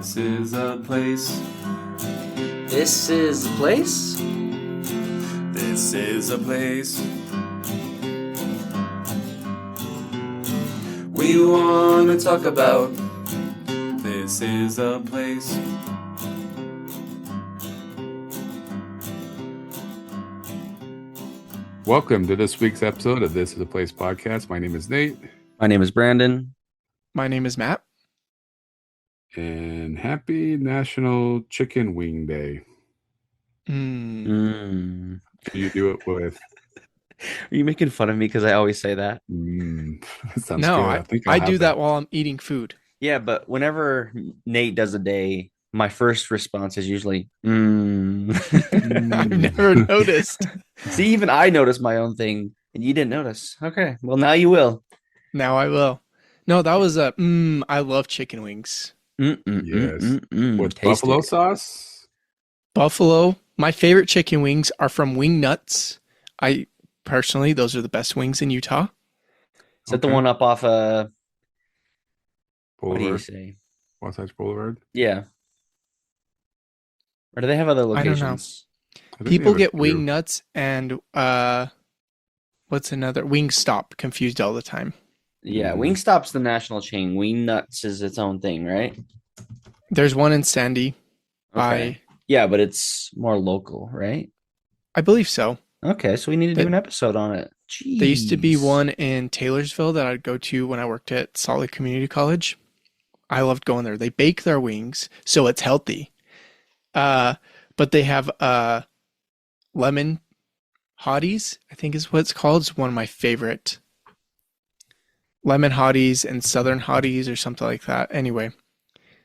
This is a place. This is a place? This is a place. We want to talk about. This is a place. Welcome to this week's episode of This is a Place podcast. My name is Nate. My name is Brandon. My name is Matt. And happy National Chicken Wing Day. Mm. You do it with... Are you making fun of me because I always say that? That sounds No, good. I do that while I'm eating food. Yeah, but whenever Nate does a day, my first response is usually, I've never noticed. See, even I noticed my own thing, and you didn't notice. Okay, well, now you will. Now I will. No, that was a, I love chicken wings. Yes. With Tasty. buffalo sauce? Buffalo. My favorite chicken wings are from Wing Nuts. Personally, those are the best wings in Utah. Is that the one up off what do you Boulevard. say? Wasatch Boulevard? Yeah. Or do they have other I don't know. locations? I think People they have get a Wing few. Nuts and what's another? Wingstop confused all the time. Yeah, Mhm. Wingstop's the national chain. Wing Nuts is its own thing, right? There's one in Sandy. Okay. Yeah, but it's more local, right? I believe so. Okay, so we need to do an episode on it. Jeez. There used to be one in Taylorsville that I'd go to when I worked at Salt Lake Community College. I loved going there. They bake their wings, so it's healthy. But they have lemon hotties, I think is what it's called. It's one of my favorite. Lemon hotties and southern hotties or something like that. Anyway,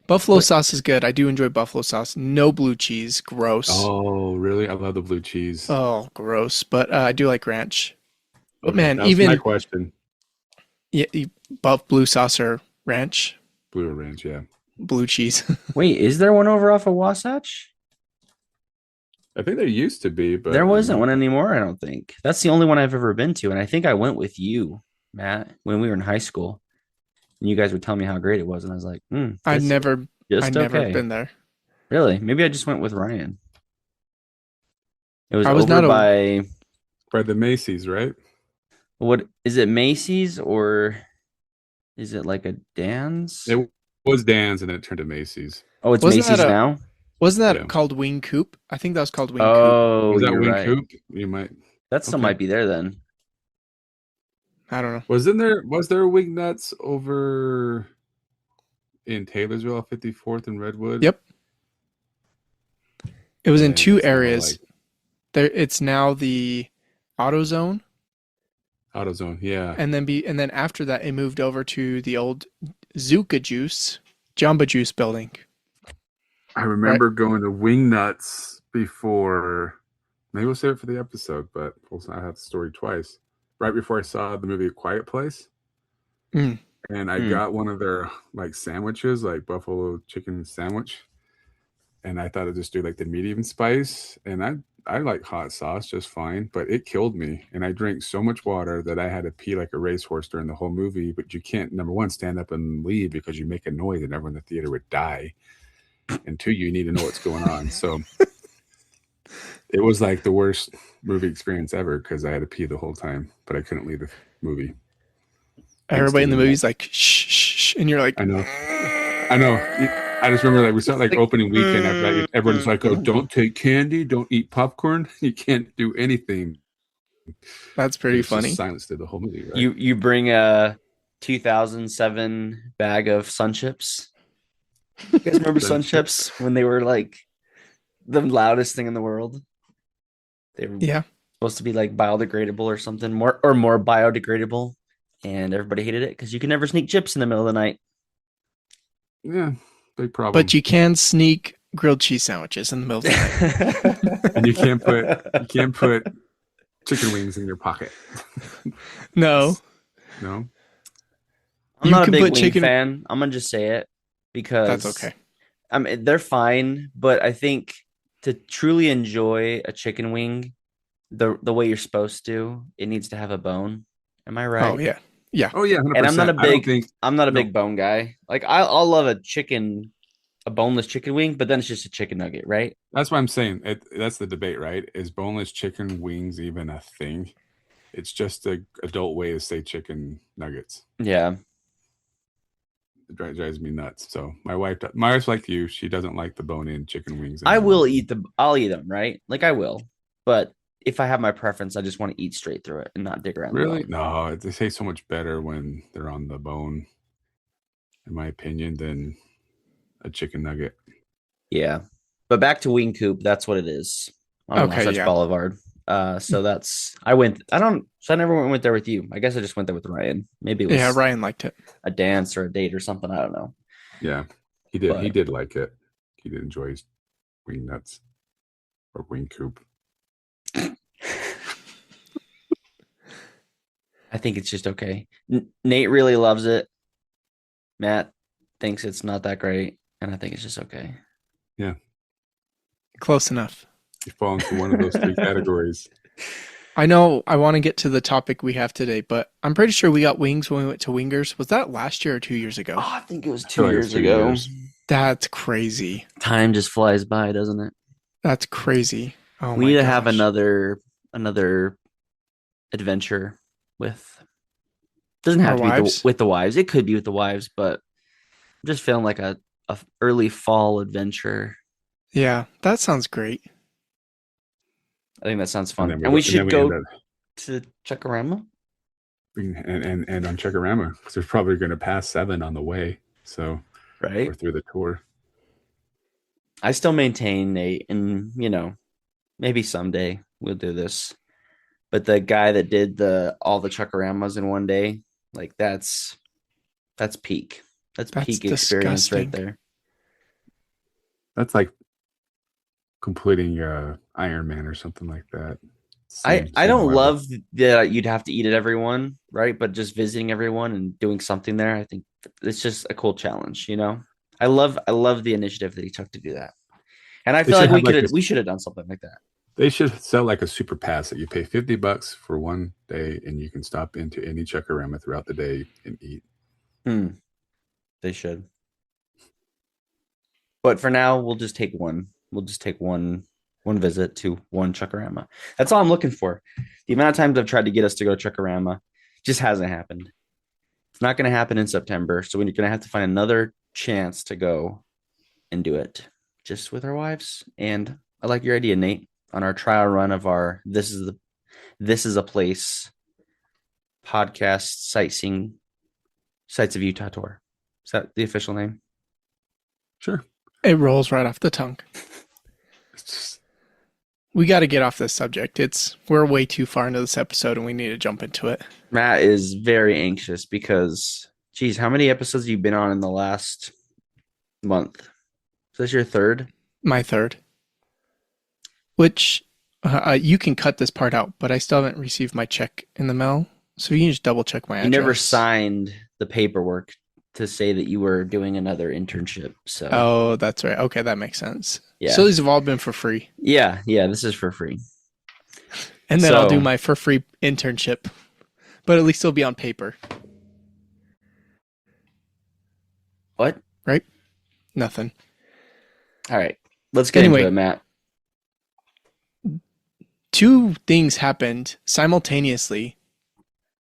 buffalo sauce is good. I do enjoy buffalo sauce. No blue cheese. Gross. Oh, really? I love the blue cheese. Oh, gross. But I do like ranch. But Okay, man, that was even my question. yeah, buff blue sauce or ranch, Blue Ranch, yeah. blue cheese. Wait, is there one over off of Wasatch? I think there used to be, but There wasn't one anymore, I don't think. That's the only one I've ever been to, and I think I went with you, Matt, when we were in high school. And you guys would tell me how great it was, and I was like, I'd this never is just never okay. been there. Really? Maybe I just went with Ryan. It was I was over not a- by by the Macy's, right? what is it, Macy's, or is it like a Dan's? It was Dan's and then it turned to Macy's. Oh, it's Wasn't Macy's that a- now? Wasn't that Yeah. called Wing Coop? I think that was called Wing Coop. Oh, Was that you're Wing right. Coop? You might. That still Okay. might be there then. I don't know. Was there Wing Nuts over in Taylorsville, 54th and Redwood? Yep. It was in Yeah, two it's more areas. There, it's now the AutoZone, AutoZone, yeah. and then after that, it moved over to the old Zuka Juice, Jamba Juice building. I remember going to Wing Nuts before. Maybe we'll save it for the episode, but I have the story twice. Right before I saw the movie A Quiet Place, Mm. and I Mm. got one of their like sandwiches, like buffalo chicken sandwich, and I thought I'd just do like the medium spice, and I like hot sauce just fine, but it killed me, and I drank so much water that I had to pee like a racehorse during the whole movie. But you can't, number one, stand up and leave because you make a noise and everyone in the theater would die, and two, you need to know what's going on. So it was like the worst movie experience ever because I had to pee the whole time, but I couldn't leave the movie. Everybody in the Thanks to movie's like shh, shh, shh, and you're like, I know. I just remember like we started like opening weekend after that. Everyone's like, "Oh, don't take candy, don't eat popcorn, you can't do anything." that's pretty It was just funny. silence through the whole movie. Right? You bring a 2007 bag of Sun Chips. You guys remember Sun Chips when they were like the loudest thing in the world? They were Yeah. supposed to be like biodegradable or something, more biodegradable, and everybody hated it because you could never sneak chips in the middle of the night. Yeah, big problem. But you can sneak grilled cheese sandwiches in the middle of the night. And you can't put chicken wings in your pocket. No. No. I'm You not a can big put wing chicken- fan. I'm gonna just say it because That's okay. I mean, they're fine, but I think to truly enjoy a chicken wing, the way you're supposed to, it needs to have a bone. Am I right? Oh yeah. Yeah. Oh yeah, 100%. And I'm not a I don't big think I'm not a no. big bone guy. Like I'll love a chicken a boneless chicken wing, but then it's just a chicken nugget, right? That's what I'm saying. That's the debate, right? Is boneless chicken wings even a thing? It's just a adult way to say chicken nuggets. Yeah. It drives me nuts. So my wife's like you. She doesn't like the bone-in chicken wings I anymore. will I'll eat them, right? Like I will. But if I have my preference, I just want to eat straight through it and not dig around Really? the bone. No, they taste so much better when they're on the bone, in my opinion, than a chicken nugget. Yeah. But back to Wing Coop, that's what it is on Okay, Wasatch yeah. Boulevard. So I never went there with you. I guess I just went there with Ryan. Maybe it was Yeah, Ryan liked it. a dance or a date or something. I don't know. Yeah, he did. He But- did like it. He did enjoy his wing nuts or wing coop. I think it's just okay. Nate really loves it. Matt thinks it's not that great, and I think it's just okay. Close enough. You fall into one of those three categories. I know I want to get to the topic we have today, but I'm pretty sure we got wings when we went to Wingers. Was that last year or 2 years ago? Oh, I think it was feel 2 like years it's 2 ago. years. That's crazy. Time just flies by, doesn't it? That's crazy. Oh We my need to have gosh. another adventure with. Doesn't have Our to be wives? with the wives. It could be with the wives, but I'm just feeling like a early fall adventure. Yeah, that sounds great. I think that sounds fun, then and we and then should go end up- to Chuckarama. and on Checkarama, because there's probably going to pass 7 on the way. So Right. or through the tour. I still maintain Nate, and maybe someday we'll do this. But the guy that did all the Chuckaramas in one day, like that's peak. That's peak experience right disgusting. there. That's like completing Iron Man or something like that. I Same don't level. love that you'd have to eat at everyone, right? But just visiting everyone and doing something there, I think it's just a cool challenge, I love the initiative that he took to do that. And I They feel should like have we should have done something like that. They should sell like a super pass that you pay $50 for one day, and you can stop into any Chuckarama throughout the day and eat. They should. But for now, we'll just take one. We'll just take one visit to one Chuckarama. That's all I'm looking for. The amount of times I've tried to get us to go to Chuckarama just hasn't happened. It's not going to happen in September, so we're going to have to find another chance to go and do it just with our wives. And I like your idea, Nate, on our trial run of our This is a Place podcast sightseeing sites of Utah tour. Is that the official name? Sure. It rolls right off the tongue. It's just, We got to get off this subject. We're way too far into this episode and we need to jump into it. Matt is very anxious because, geez, how many episodes have you been on in the last month? Is this your third? My third. Which you can cut this part out, but I still haven't received my check in the mail. So you can just double check my address. You never signed the paperwork to say that you were doing another internship. So Oh, that's right. Okay, that makes sense. Yeah. So these have all been for free. yeah, this is for free. And then I'll So- do my for free internship. But at least it'll be on paper. What? Nothing. All right, let's get Anyway. into it, Matt. Two things happened simultaneously,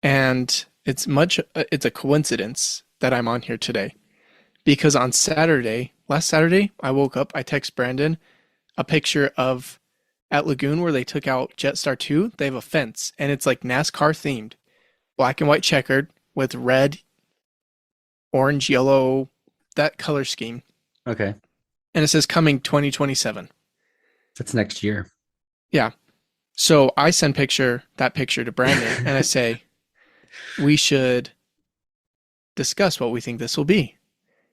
and it's a coincidence that I'm on here today, because on last Saturday, I woke up, I text Brandon a picture of at Lagoon where they took out Jetstar 2. They have a fence, and it's like NASCAR themed, black and white checkered with red, orange, yellow, that color scheme, Okay, and it says coming 2027. that's next year. So I send that picture to Brandon, and I say, we should discuss what we think this will be.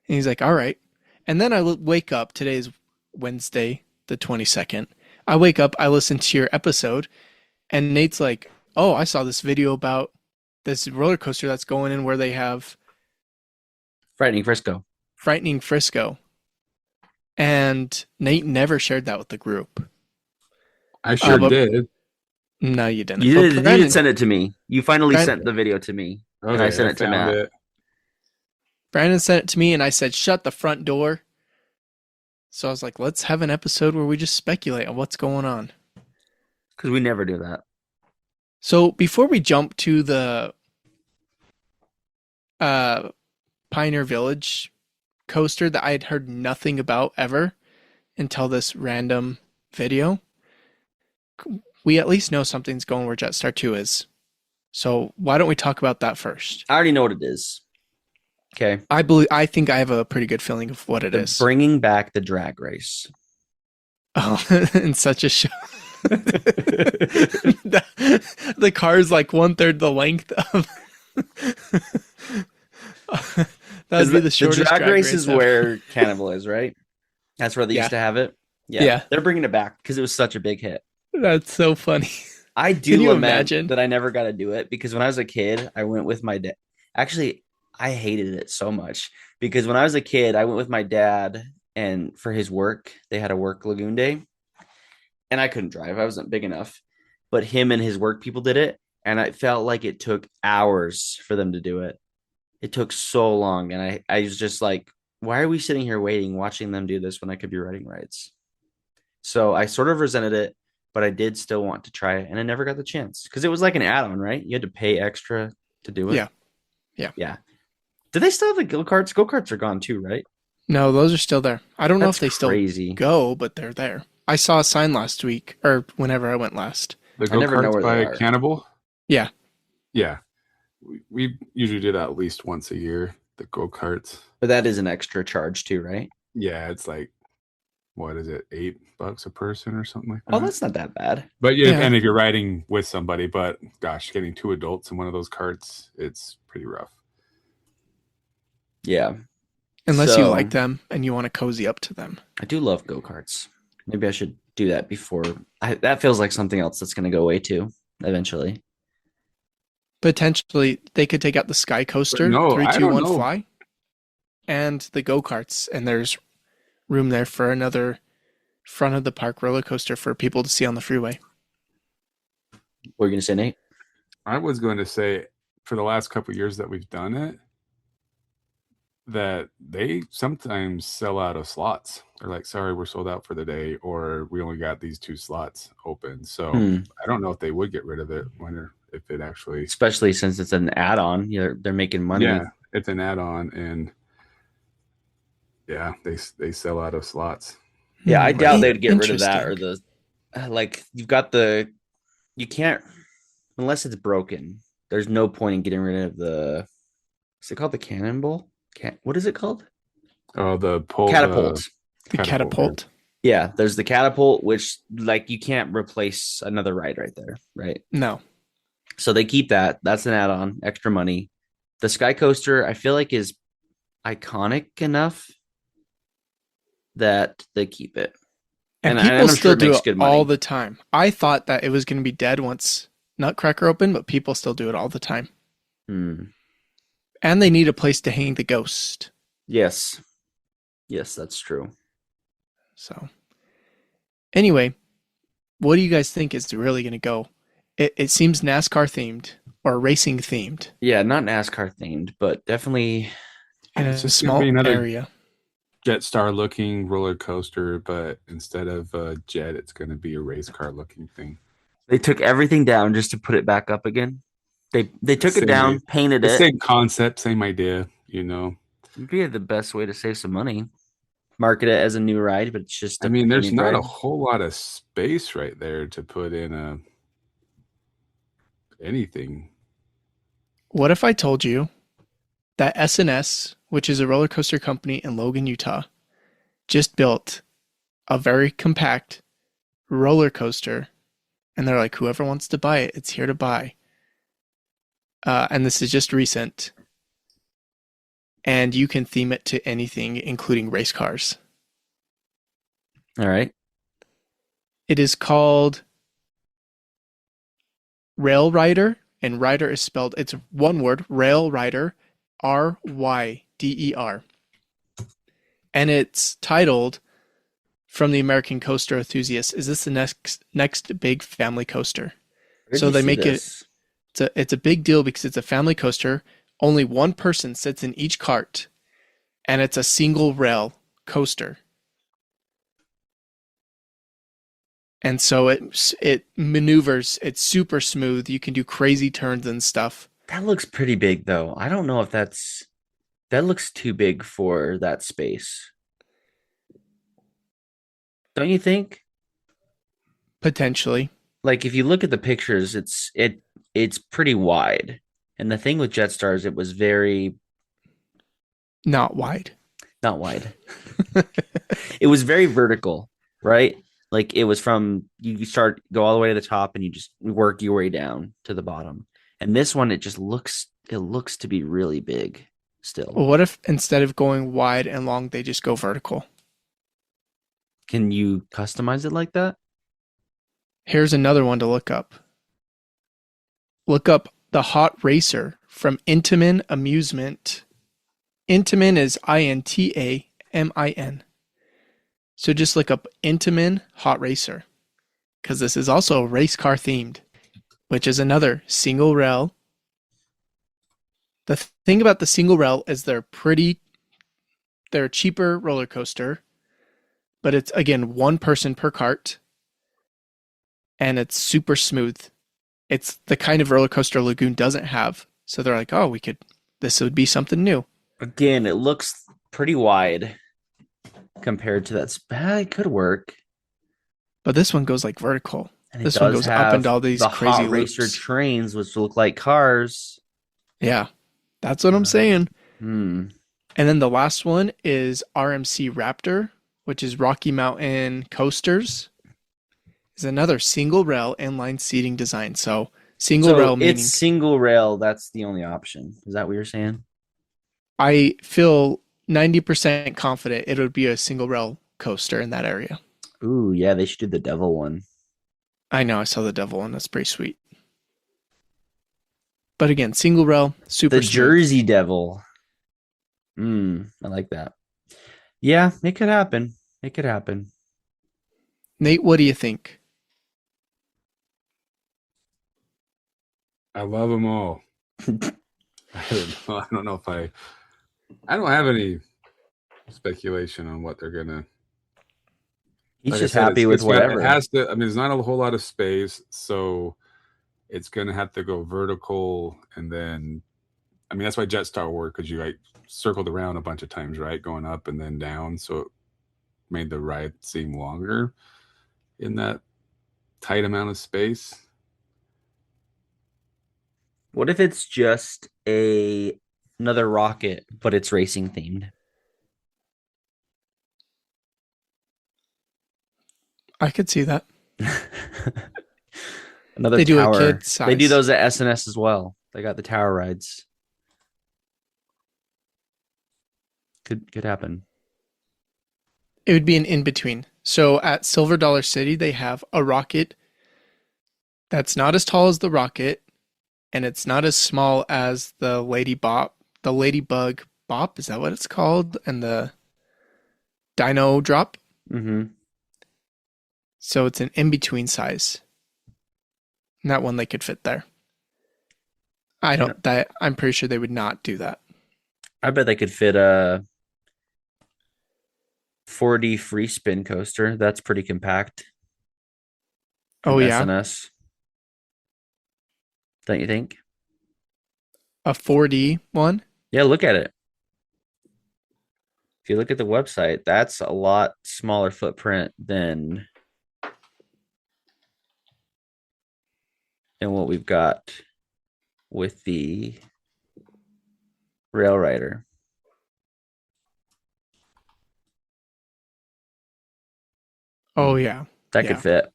And he's like, all right. And then I wake up. Today is Wednesday, the 22nd. I wake up, I listen to your episode, and Nate's like, oh, I saw this video about this roller coaster that's going in where they have Frightening Frisco. And Nate never shared that with the group. I sure but- did. No, you didn't. You But did, you Brandon- did send it to me. You finally Brandon- sent the video to me. Okay, I sent it to found Matt. it. Brandon sent it to me, and I said, shut the front door. So I was like, let's have an episode where we just speculate on what's going on. Because we never do that. So before we jump to the Pioneer Village coaster that I had heard nothing about ever until this random video, we at least know something's going where Jetstar 2 is. So why don't we talk about that first? I already know what it is. Okay. I think I have a pretty good feeling of what it They're is. bringing back the drag race. Oh, in such a show. The car is like 1/3 the length of. That'd be the shortest drag race is ever. where Cannibal is, right? That's where they used to have it. Yeah. They're bringing it back because it was such a big hit. That's so funny. I Can do you lament imagine? that I never got to do it because when I was a kid, I went with my dad. Actually, I hated it so much because when I was a kid, I went with my dad and for his work, they had a work Lagoon day and I couldn't drive. I wasn't big enough, but him and his work people did it. And I felt like it took hours for them to do it. It took so long. And I was just like, why are we sitting here waiting, watching them do this when I could be riding rides? So I sort of resented it, but I did still want to try it. And I never got the chance because it was like an add-on, right? You had to pay extra to do it. Yeah. Do they still have the go-karts? Go-karts are gone too, right? No, those are still there. I don't know That's if they still crazy. go, but they're there. I saw a sign last week, or whenever I went last. The I never know go-karts where they by are. Cannibal? Yeah. Yeah. We usually do that at least once a year, the go-karts. But that is an extra charge too, right? Yeah, it's like, what is it, $8 a person or something like that? Oh, that's not that bad. But yeah, Yeah. and if you're riding with somebody, but gosh, getting 2 adults in one of those carts, it's pretty rough. Yeah. Unless you So, like them and you want to cozy up to them. I do love go-karts. Maybe I should do that before. That feels like something else that's going to go away too eventually. Potentially, they could take out the Sky Coaster, No, 3, I 2, don't 1, know. fly, and the go-karts, and there's room there for another front of the park roller coaster for people to see on the freeway. What are you going to say, Nate? I was going to say, for the last couple of years that we've done it, that they sometimes sell out of slots. They're like, sorry, we're sold out for the day, or we only got these 2 slots open. So I don't know if they would get rid of it if it actually. Especially since it's an add-on. They're making money. Yeah, it's an add-on, and yeah, they sell out of slots. Yeah, I doubt they'd get rid of that Interesting. or you can't unless it's broken. There's no point in getting rid of is it called the cannonball? What is it called? Oh, the pole Catapult. The catapult. Yeah, there's the catapult, which like you can't replace another ride right there, right? No. So they keep that. That's an add-on, extra money. The Sky Coaster, I feel like is iconic enough that they keep it. And And people I'm still sure it do makes it good money. all the time. I thought that it was going to be dead once Nutcracker opened, but people still do it all the time. Hmm. And they need a place to hang the ghost. Yes. Yes, that's true. So, anyway, what do you guys think is really going to go? It seems NASCAR themed or racing themed Yeah, not NASCAR themed, but definitely in It's a just gonna small be another area. Jetstar looking roller coaster, but instead of a jet, it's going to be a race car looking thing. they took everything down just to put it back up again. They took it Same down, way. painted The it. same concept, same idea, you know. It'd be the best way to save some money. Market it as a new ride, but it's just I mean, there's painted not a ride. whole lot of space right there to put in anything. What if I told you that S&S, which is a roller coaster company in Logan, Utah, just built a very compact roller coaster, and they're like, whoever wants to buy it, it's here to buy. And this is just recent. And you can theme it to anything, including race cars. All right. It is called Rail Rider, and Rider is spelled, it's one word, Rail Rider, Ryder. And it's titled, from the American Coaster Enthusiast, is this the next big family coaster? Where'd So you they see make this? it's a big deal because it's a family coaster. Only one person sits in each cart, and it's a single rail coaster. And so it maneuvers. It's super smooth. You can do crazy turns and stuff. That looks pretty big, though. I don't know if that looks too big for that space. Don't you think? Potentially. Like if you look at the pictures, it's pretty wide. And the thing with Jetstar's, it was very Not wide. not wide. It was very vertical, right? Like it was from you go all the way to the top and you just work your way down to the bottom. And this one, it looks to be really big still. Well, what if instead of going wide and long, they just go vertical? Can you customize it like that? Here's another one to look up. Look up the Hot Racer from Intamin Amusement. Intamin is Intamin. So just look up Intamin Hot Racer, because this is also race car themed, which is another single rail. The thing about the single rail is they're a cheaper roller coaster, but it's again one person per cart, and it's super smooth. It's the kind of roller coaster Lagoon doesn't have. So they're like, oh, this would be something new. Again, it looks pretty wide compared to that. It could work. But this one goes like vertical. And This one goes up into all these the crazy hot racer loops. trains, which look like cars. Yeah, that's what I'm saying. Hmm. And then the last one is RMC Raptor, which is Rocky Mountain Coasters. Is another single rail inline seating design. So single rail meaning it's single rail. That's the only option. Is that what you're saying? I feel 90% confident it would be a single rail coaster in that area. Ooh, yeah, they should do the devil one. I know, I saw the devil one. That's pretty sweet. But again, single rail, super The smooth. Jersey Devil. I like that. Yeah, it could happen. It could happen. Nate, what do you think? I love them all. I don't know if I don't have any speculation on what they're gonna. He's Like I just said, happy with whatever. It has to. I mean, there's not a whole lot of space, so it's gonna have to go vertical, and then, I mean, that's why Jetstar worked, because you like circled around a bunch of times, right, going up and then down, so it made the ride seem longer in that tight amount of space. What if it's just another rocket, but it's racing themed? I could see that. Another They do a tower. kid They do size. those at SNS as well. They got the tower rides. Could happen. It would be an in-between. So at Silver Dollar City, they have a rocket that's not as tall as the rocket, and it's not as small as the Ladybug Bop, is that what it's called? And the Dino Drop. Mm-hmm. So it's an in-between size. And that one they could fit there. I'm pretty sure they would not do that. I bet they could fit a 4D free spin coaster. That's pretty compact. Oh, from yeah. SNS. Don't you think? A 4D one? Yeah, look at it. If you look at the website, that's a lot smaller footprint than what we've got with the Rail Rider. Oh, yeah. That Yeah. could fit.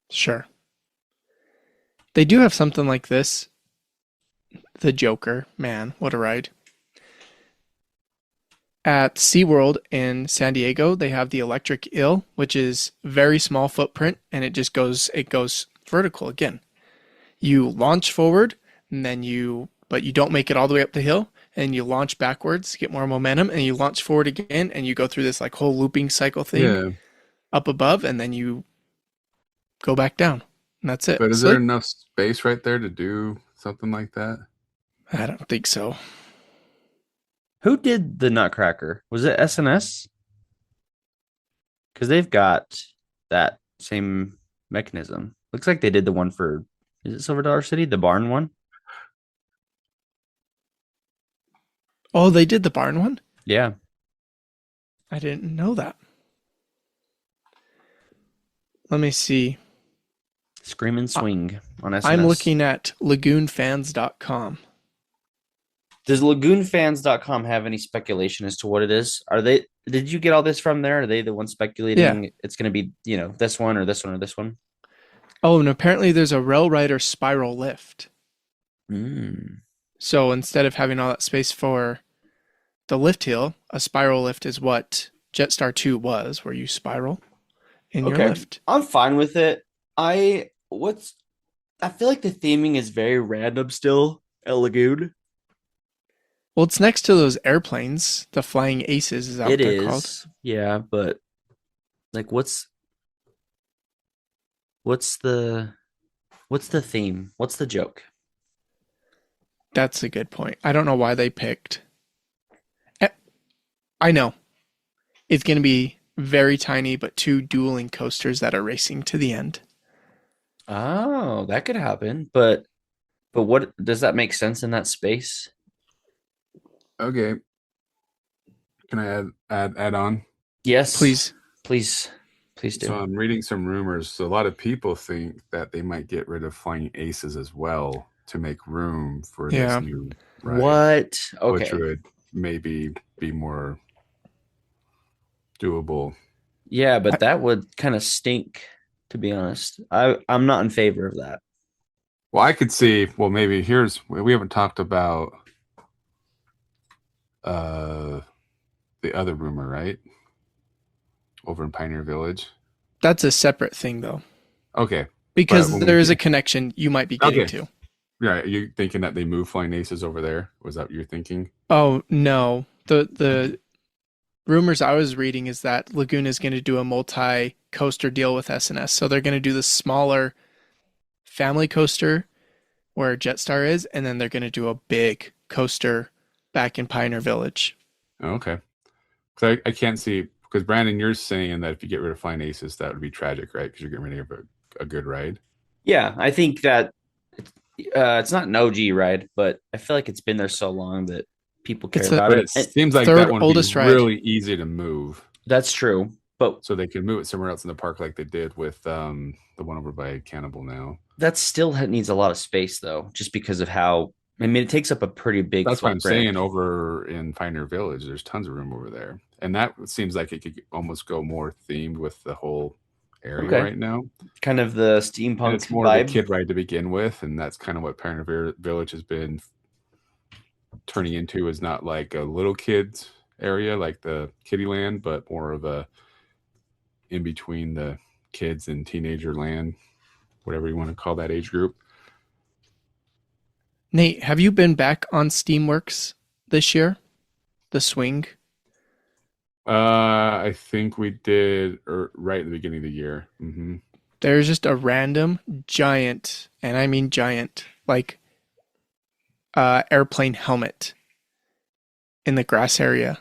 Sure. They do have something like this. The Joker. Man, what a ride. At SeaWorld in San Diego, they have the Electric Eel, which is very small footprint, and it goes vertical again. You launch forward, and then but you don't make it all the way up the hill, and you launch backwards, get more momentum, and you launch forward again, and you go through this like whole looping cycle thing up above, and then you go back down. And that's it. But is So there enough space right there to do something like that? I don't think so. Who did the Nutcracker? Was it SNS? Because they've got that same mechanism. Looks like they did the one for, is it Silver Dollar City, the barn one? Oh, they did the barn one? Yeah. I didn't know that. Let me see. Scream and Swing on SNS. I'm looking at lagoonfans.com. Does lagoonfans.com have any speculation as to what it is? Did you get all this from there? Are they the ones speculating it's going to be, this one or this one or this one? Oh, and apparently there's a Rail Rider spiral lift. Mm. So instead of having all that space for the lift hill, a spiral lift is what Jetstar 2 was, where you spiral in your lift. I'm fine with it. I feel like the theming is very random still at Lagoon. Well, it's next to those airplanes, the Flying Aces, is that what they're called? Yeah, but like what's the theme? What's the joke? That's a good point. I don't know why they picked. I know. It's going to be very tiny, but two dueling coasters that are racing to the end. Oh, that could happen. But what does that make sense in that space? Okay. Can I add on? Yes. Please do. So I'm reading some rumors. So a lot of people think that they might get rid of Flying Aces as well to make room for this new ride. What? Okay. Which would maybe be more doable. Yeah, but that would kind of stink, to be honest. I'm not in favor of that. Well, I could see. Well, maybe we haven't talked about the other rumor, right? Over in Pioneer Village. That's a separate thing, though. Okay. Because there is a connection you might be getting to. Yeah, are you thinking that they move Flying Aces over there? Was that what you're thinking? Oh, no. The rumors I was reading is that Lagoon is going to do a multi-coaster deal with SNS. So they're going to do the smaller family coaster where Jetstar is, and then they're going to do a big coaster back in Pioneer Village. Okay. Because I can't see, because Brandon, you're saying that if you get rid of Flying Aces, that would be tragic, right? Because you're getting rid of a good ride. Yeah, I think that it's not an OG ride, but I feel like it's been there so long that people care about it. It seems like that one would be really easy to move. That's true. But so they can move it somewhere else in the park like they did with the one over by Cannibal now. That still needs a lot of space, though, just because of how, I mean, it takes up a pretty big That's what I'm saying. Over in Pioneer Village, there's tons of room over there. And that seems like it could almost go more themed with the whole area right now. Kind of the steampunk and it's more vibe. of a kid ride to begin with, and that's kind of what Pioneer Village has been turning into, is not like a little kids area like the Kiddie Land, but more of a in between the kids and teenager land, whatever you want to call that age group. Nate, have you been back on Steamworks this year? The swing? I think we did right at the beginning of the year. Mm-hmm. There's just a random giant, and I mean giant, like airplane helmet in the grass area.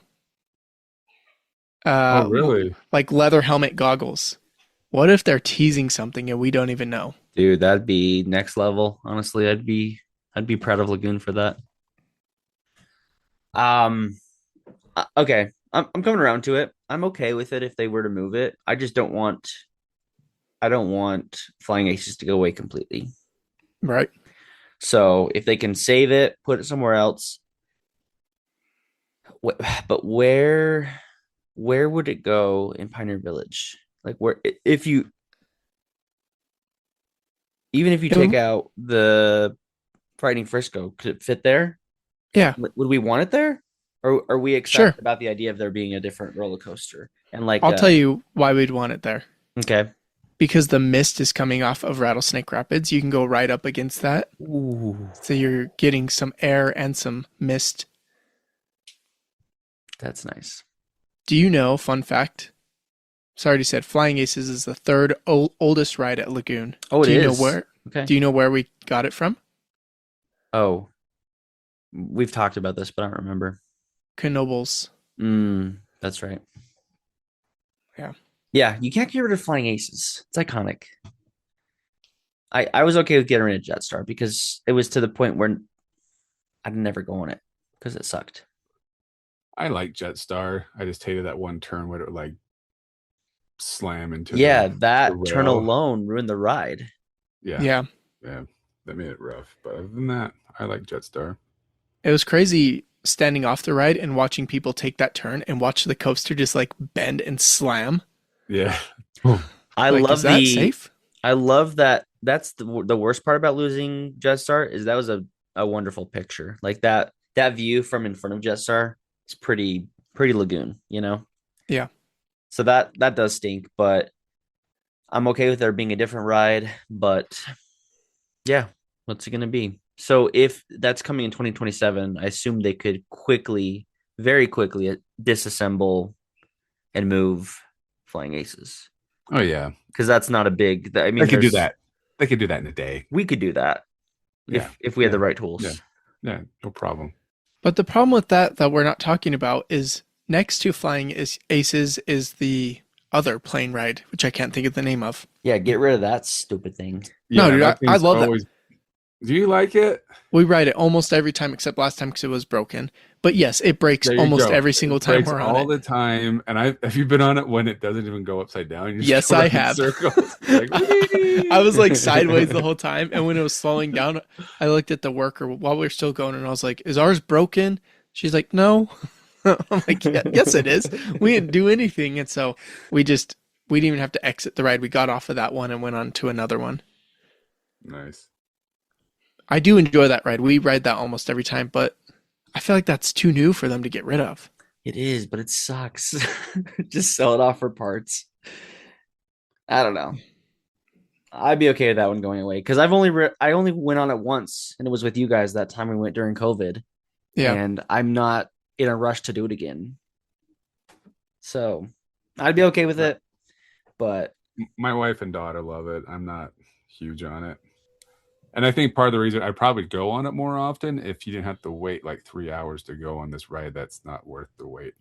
Oh, really? Like leather helmet goggles. What if they're teasing something and we don't even know? Dude, that'd be next level. Honestly, I'd be proud of Lagoon for that. Okay. I'm coming around to it. I'm okay with it if they were to move it. I don't want Flying Aces to go away completely. Right. So if they can save it, put it somewhere else. But where would it go in Pioneer Village? Like even if you take out the Frightening Frisco, could it fit there? Yeah. Would we want it there? Or are we excited about the idea of there being a different roller coaster? And I'll tell you why we'd want it there. Okay. Because the mist is coming off of Rattlesnake Rapids. You can go right up against that. Ooh. So you're getting some air and some mist. That's nice. Do you know, fun fact, sorry to say, Flying Aces is the third oldest ride at Lagoon. Oh, do you know where? Okay. Do you know where we got it from? Oh, we've talked about this, but I don't remember. Knoebels. That's right. Yeah. Yeah, you can't get rid of Flying Aces. It's iconic. I was okay with getting rid of Jetstar because it was to the point where I'd never go on it because it sucked. I like Jetstar. I just hated that one turn where it would like slam into Yeah, the that turn rail. alone ruined the ride. Yeah, that made it rough. But other than that, I like Jetstar. It was crazy standing off the ride and watching people take that turn and watch the coaster just like bend and slam. Yeah. I Like, love is that the. safe? I love that. That's the worst part about losing Jetstar is that was a wonderful picture. Like that view from in front of Jetstar is pretty Lagoon, you know. Yeah. So that does stink, but I'm okay with there being a different ride. But yeah, what's it gonna be? So if that's coming in 2027, I assume they could very quickly disassemble and move Flying Aces Oh yeah. because that's not a big. I mean, They could do there's that. They could do that in a day. we could do that Yeah. if we had the Yeah. right tools. Yeah. Yeah. No problem. But the problem with that we're not talking about is next to Flying Aces is the other plane ride, which I can't think of the name of. Yeah, get rid of that stupid thing. No, Yeah, dude, that I thing's love that. always. Do you like it? We ride it almost every time except last time because it was broken. But yes, it breaks There you almost go. every single It time breaks we're on all it. the time. And have you been on it when it doesn't even go upside down? You just Yes, go I around in have. circles. Like, I was like sideways the whole time, and when it was slowing down, I looked at the worker while we were still going, and I was like, "Is ours broken?" She's like, "No." I'm like, "Yes, it is. We didn't do anything," and so we didn't even have to exit the ride. We got off of that one and went on to another one. Nice. I do enjoy that ride. We ride that almost every time, but I feel like that's too new for them to get rid of. It is, but it sucks. Just sell it off for parts. I don't know. I'd be okay with that one going away because I only went on it once, and it was with you guys that time we went during COVID, Yeah. and I'm not in a rush to do it again. So I'd be okay with it, but My wife and daughter love it. I'm not huge on it. And I think part of the reason I'd probably go on it more often if you didn't have to wait like 3 hours to go on this ride, that's not worth the wait.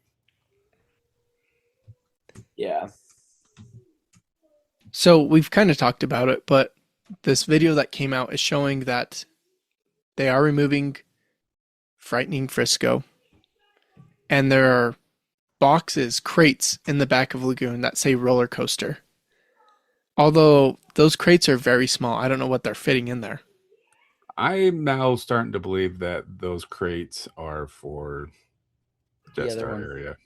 yeah, So we've kind of talked about it, but this video that came out is showing that they are removing Frightening Frisco, and there are crates in the back of Lagoon that say roller coaster. Although those crates are very small, I don't know what they're fitting in there. I'm now starting to believe that those crates are for Yeah, they're Jetstar one. area.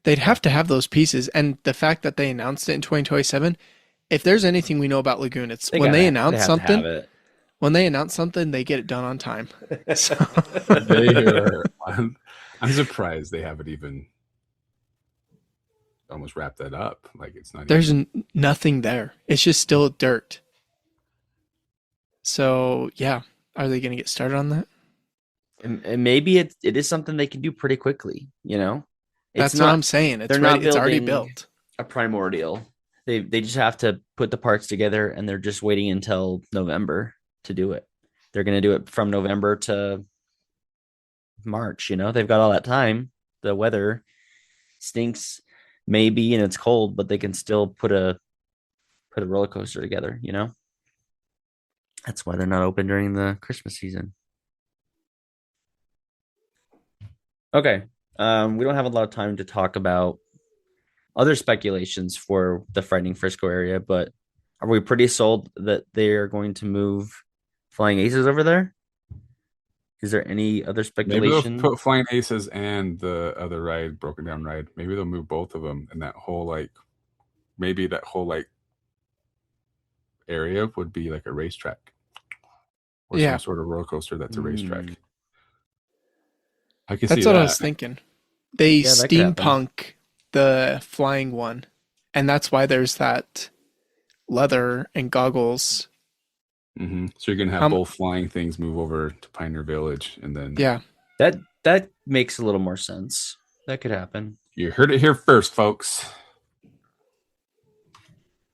They'd have to have those pieces, and the fact that they announced it in 2027, if there's anything we know about Lagoon, it's when they announce have something, to have it. when they announce something, they get it done on time. So, They are, I'm surprised they haven't even almost wrapped that up. Like it's not. there's even, nothing there. It's just still dirt. So, yeah, are they going to get started on that? And maybe it is something they can do pretty quickly. You know, That's what I'm saying. It's they're ready, not it's already building built. a primordial. They just have to put the parts together, and they're just waiting until November to do it. They're going to do it from November to March. You know, they've got all that time. The weather stinks, maybe, and it's cold, but they can still put a roller coaster together. You know, that's why they're not open during the Christmas season. Okay, we don't have a lot of time to talk about other speculations for the Frightening Frisco area, but are we pretty sold that they are going to move Flying Aces over there? Is there any other maybe they'll speculation? put Flying Aces and the other ride, Broken Down Ride. Maybe they'll move both of them, and that whole area would be like a racetrack or Yeah. some sort of roller coaster that's a racetrack. Mm. I can That's see what that. I was thinking. They Yeah, that could happen. steampunk the flying one, and that's why there's that leather and goggles. So you're gonna have Um, both flying things move over to Pioneer Village, and then Yeah. That makes a little more sense. That could happen. you heard it here first, folks.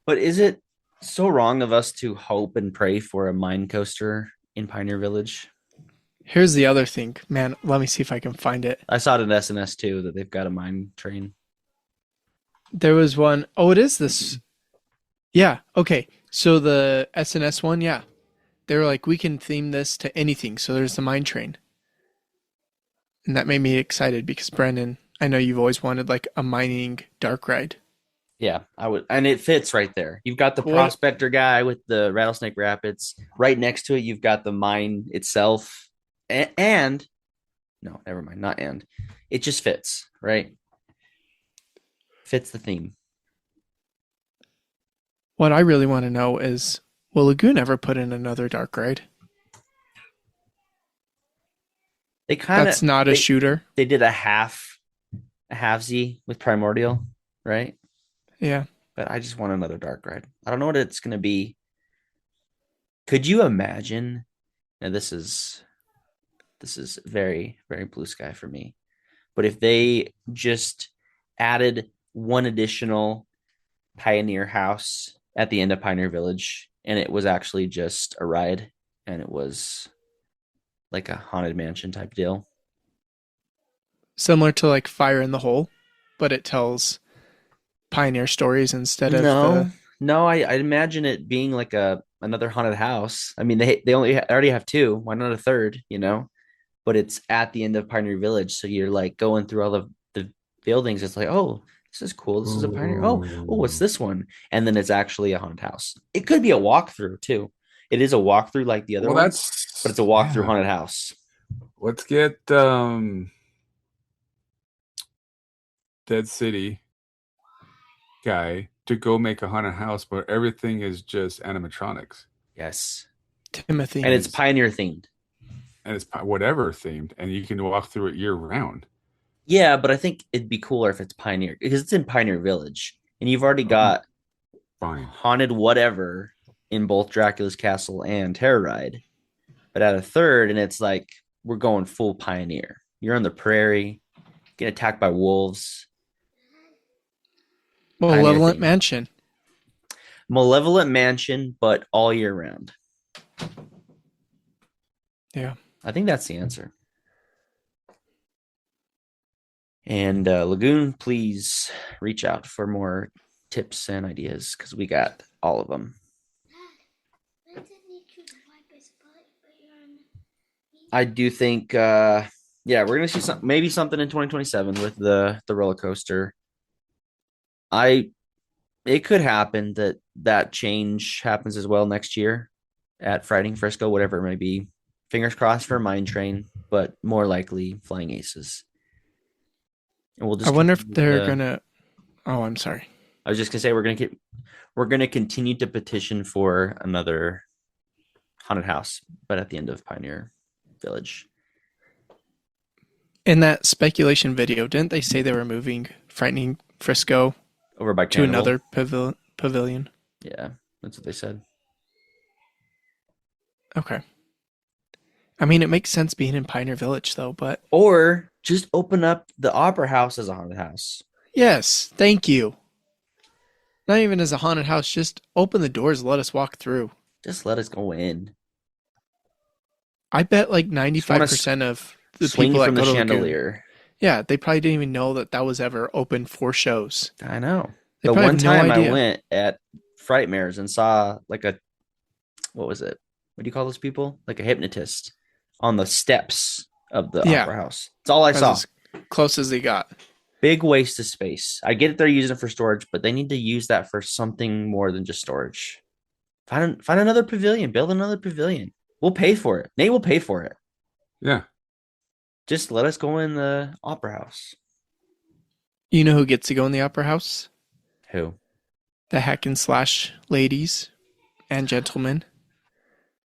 But is it so wrong of us to hope and pray for a mine coaster in Pioneer Village? Here's the other thing. Man, let me see if I can find it. I saw it in SNS too that they've got a mine train. There was one oh it is this. Yeah, okay. So the SNS one, yeah. They were like, we can theme this to anything. So there's the mine train. And that made me excited because Brendan, I know you've always wanted like a mining dark ride. Yeah, I would, and it fits right there. You've got the What prospector guy with the Rattlesnake Rapids. Right next to it, you've got the mine itself, and no, never mind, not and. It just fits, right? Fits the theme. what I really want to know is, will Lagoon ever put in another dark ride? They kind That's of not a shooter. they did a half Z with Primordial, right? Yeah. But I just want another dark ride. I don't know what it's gonna be. Could you imagine? Now this is very, very blue sky for me. But if they just added one additional Pioneer house at the end of Pioneer Village, and it was actually just a ride, and it was like a haunted mansion type deal. Similar to like Fire in the Hole, but it tells pioneer stories instead of No, the. no, I imagine it being like another haunted house. I mean, they already have two. Why not a third? But it's at the end of Pioneer Village, so you're like going through all of the buildings. It's like, oh, this is cool. This is a Pioneer. Oh, what's this one? And then it's actually a haunted house. It could be a walkthrough too. It is a walkthrough like the other Well, one, that's but it's a walkthrough yeah. haunted house. Let's get Dead City guy to go make a haunted house, but everything is just animatronics. Yes, Timothy. and it's Pioneer themed. And it's whatever themed, and you can walk through it year round. Yeah, but I think it'd be cooler if it's Pioneer because it's in Pioneer Village, and you've already got Fine. haunted whatever in both Dracula's Castle and Terror Ride, but at a third, and it's like we're going full Pioneer. You're on the prairie, get attacked by wolves. Malevolent theme. Mansion. Malevolent Mansion, but all year round. Yeah. I think that's the answer. And Lagoon, please reach out for more tips and ideas because we got all of them. I do think, we're gonna see maybe something in 2027 with the roller coaster. It could happen that change happens as well next year at Frighting Frisco, whatever it may be. Fingers crossed for Mine Train, but more likely Flying Aces. And we'll just. I wonder if they're gonna. Oh, I'm sorry. I was just gonna say we're gonna continue to petition for another haunted house, but at the end of Pioneer Village. In that speculation video, didn't they say they were moving Frightening Frisco Over by to Cannibal. another pavilion? Yeah, that's what they said. Okay. I mean, it makes sense being in Pioneer Village, though, but. Or just open up the Opera House as a haunted house. Yes, thank you. Not even as a haunted house, just open the doors, let us walk through. Just let us go in. I bet like 95% of the Swing people that from go the to Lagoon, chandelier. yeah, they probably didn't even know that was ever open for shows. I know. They The probably one have no time I idea. went at Frightmares and saw like what was it? What do you call those people? Like a hypnotist on the steps of the Yeah. Opera House. That's all I That's saw. as close as they got. Big waste of space. I get it, they're using it for storage, but they need to use that for something more than just storage. Find another pavilion. Build another pavilion. We'll pay for it. Nate will pay for it. Yeah. Just let us go in the Opera House. You know who gets to go in the Opera House? Who? The hack and slash ladies and gentlemen.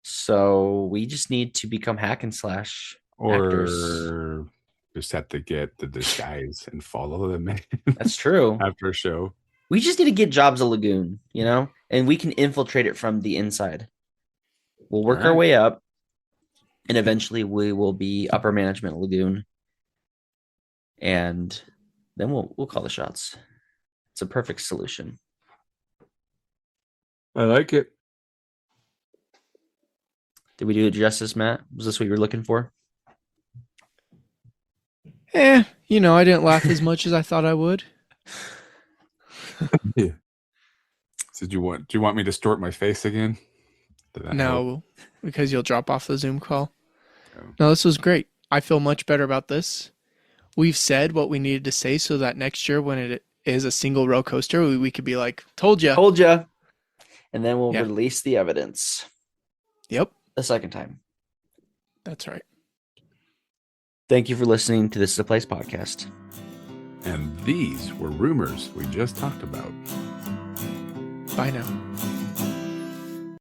So we just need to become hack and slash actors. Or just have to get the disguise and follow them in That's true. after a show. We just need to get jobs at Lagoon, and we can infiltrate it from the inside. We'll work our way up, and eventually we will be upper management at Lagoon, and then we'll call the shots. It's a perfect solution. I like it. Did we do it justice, Matt? Was this what you were looking for? I didn't laugh as much as I thought I would. Yeah. So do you want me to distort my face again? Did that help? No, because you'll drop off the Zoom call. Oh. No, this was great. I feel much better about this. We've said what we needed to say so that next year when it is a single row coaster, we could be like, told ya. Told ya. And then we'll Yeah. release the evidence Yep, the second time. that's right. Thank you for listening to This is a Place podcast. And these were rumors we just talked about. Bye now.